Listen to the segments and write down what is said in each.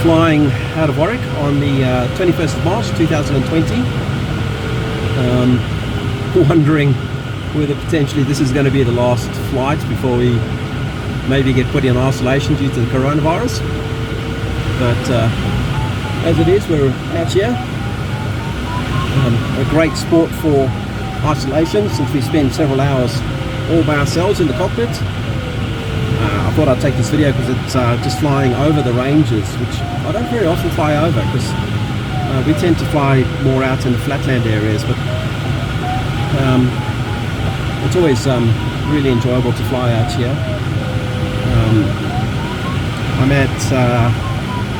flying out of Warwick on the 21st of March 2020. Wondering whether potentially this is going to be the last flight before we maybe get put in isolation due to the coronavirus. But as it is, we're out here. A great sport for isolation since we spend several hours all by ourselves in the cockpit. I thought I'd take this video because it's just flying over the ranges, which I don't very often fly over because we tend to fly more out in the flatland areas, but it's always really enjoyable to fly out here. I'm at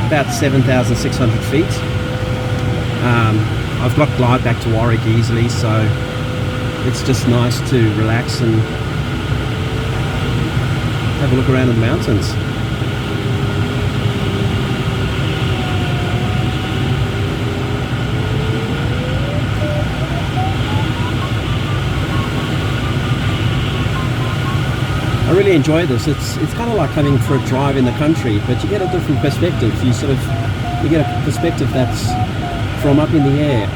about 7,600 feet. I've got glide back to Warwick easily, so it's just nice to relax and have a look around in the mountains. I really enjoy this. It's kind of like coming for a drive in the country, but you get a different perspective. You get a perspective that's from up in the air.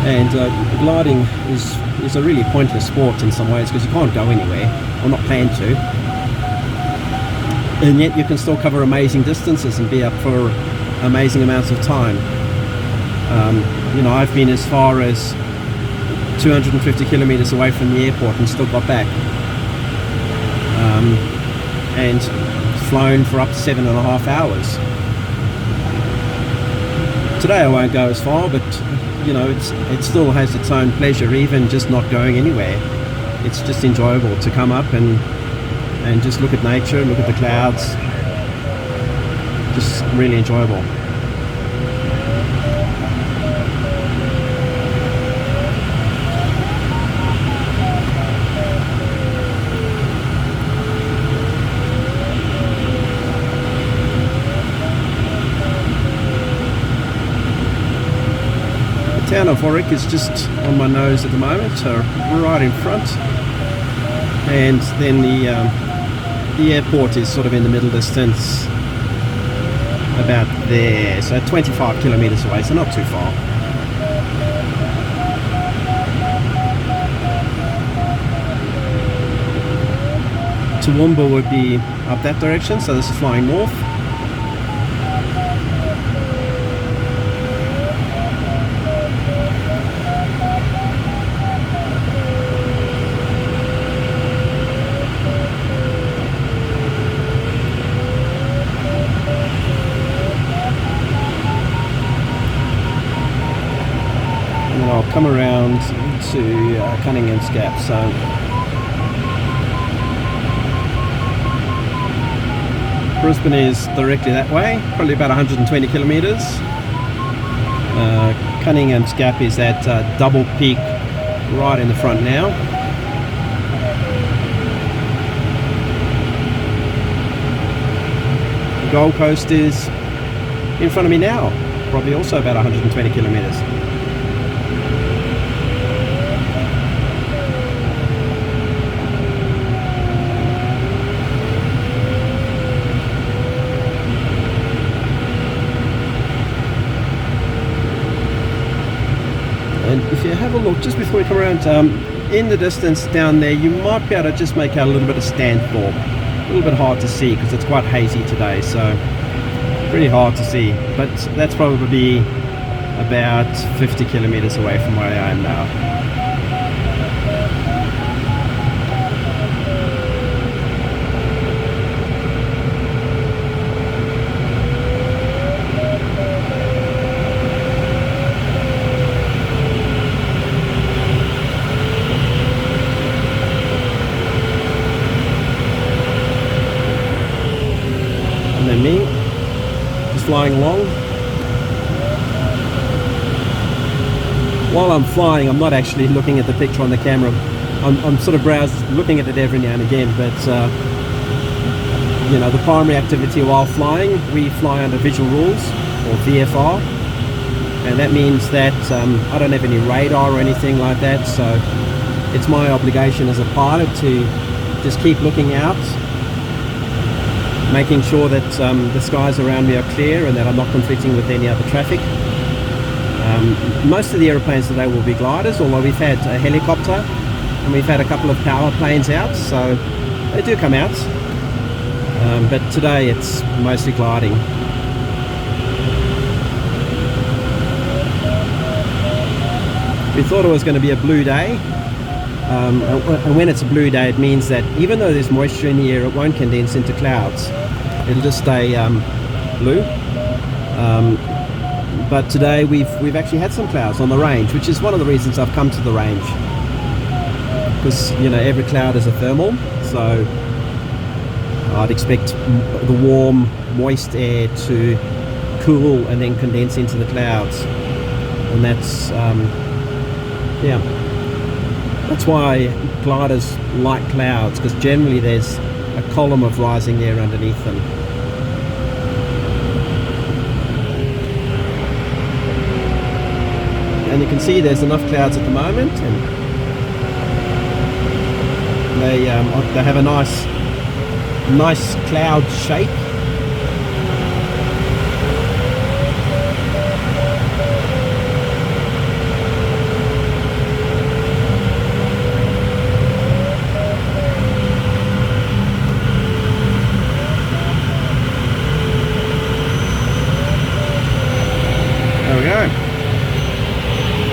And gliding is a really pointless sport in some ways because you can't go anywhere, or not plan to. And yet you can still cover amazing distances and be up for amazing amounts of time. You know, I've been as far as 250 kilometers away from the airport and still got back. And flown for up to 7.5 hours. Today I won't go as far, but you know, it still has its own pleasure, even just not going anywhere. It's just enjoyable to come up and just look at nature, look at the clouds. Just really enjoyable. The town of Warwick is just on my nose at the moment, right in front, and then the airport is sort of in the middle distance, about there, so 25 kilometers away, so not too far. Toowoomba would be up that direction, so this is flying north. I'll come around to Cunningham's Gap, so Brisbane is directly that way, probably about 120 kilometres. Cunningham's Gap is at Double Peak right in the front now. The Gold Coast is in front of me now, probably also about 120 kilometres. And if you have a look, just before we come around, in the distance down there, you might be able to just make out a little bit of Stanthorpe. A little bit hard to see because it's quite hazy today, so pretty hard to see. But that's probably about 50 kilometers away from where I am now. And then me, just flying along. While I'm flying, I'm not actually looking at the picture on the camera. I'm sort of looking at it every now and again, but you know, the primary activity while flying, we fly under visual rules, or VFR, and that means that I don't have any radar or anything like that, so it's my obligation as a pilot to just keep looking out making sure that the skies around me are clear and that I'm not conflicting with any other traffic. Most of the aeroplanes today will be gliders, although we've had a helicopter and we've had a couple of power planes out, so they do come out. But today it's mostly gliding. We thought it was going to be a blue day, and when it's a blue day it means that even though there's moisture in the air, it won't condense into clouds. It'll just stay blue. But today we've actually had some clouds on the range, which is one of the reasons I've come to the range, because you know every cloud is a thermal, so I'd expect the warm moist air to cool and then condense into the clouds, and that's yeah, that's why gliders like clouds, because generally there's a column of rising air underneath them. And you can see there's enough clouds at the moment, and they have a nice cloud shape.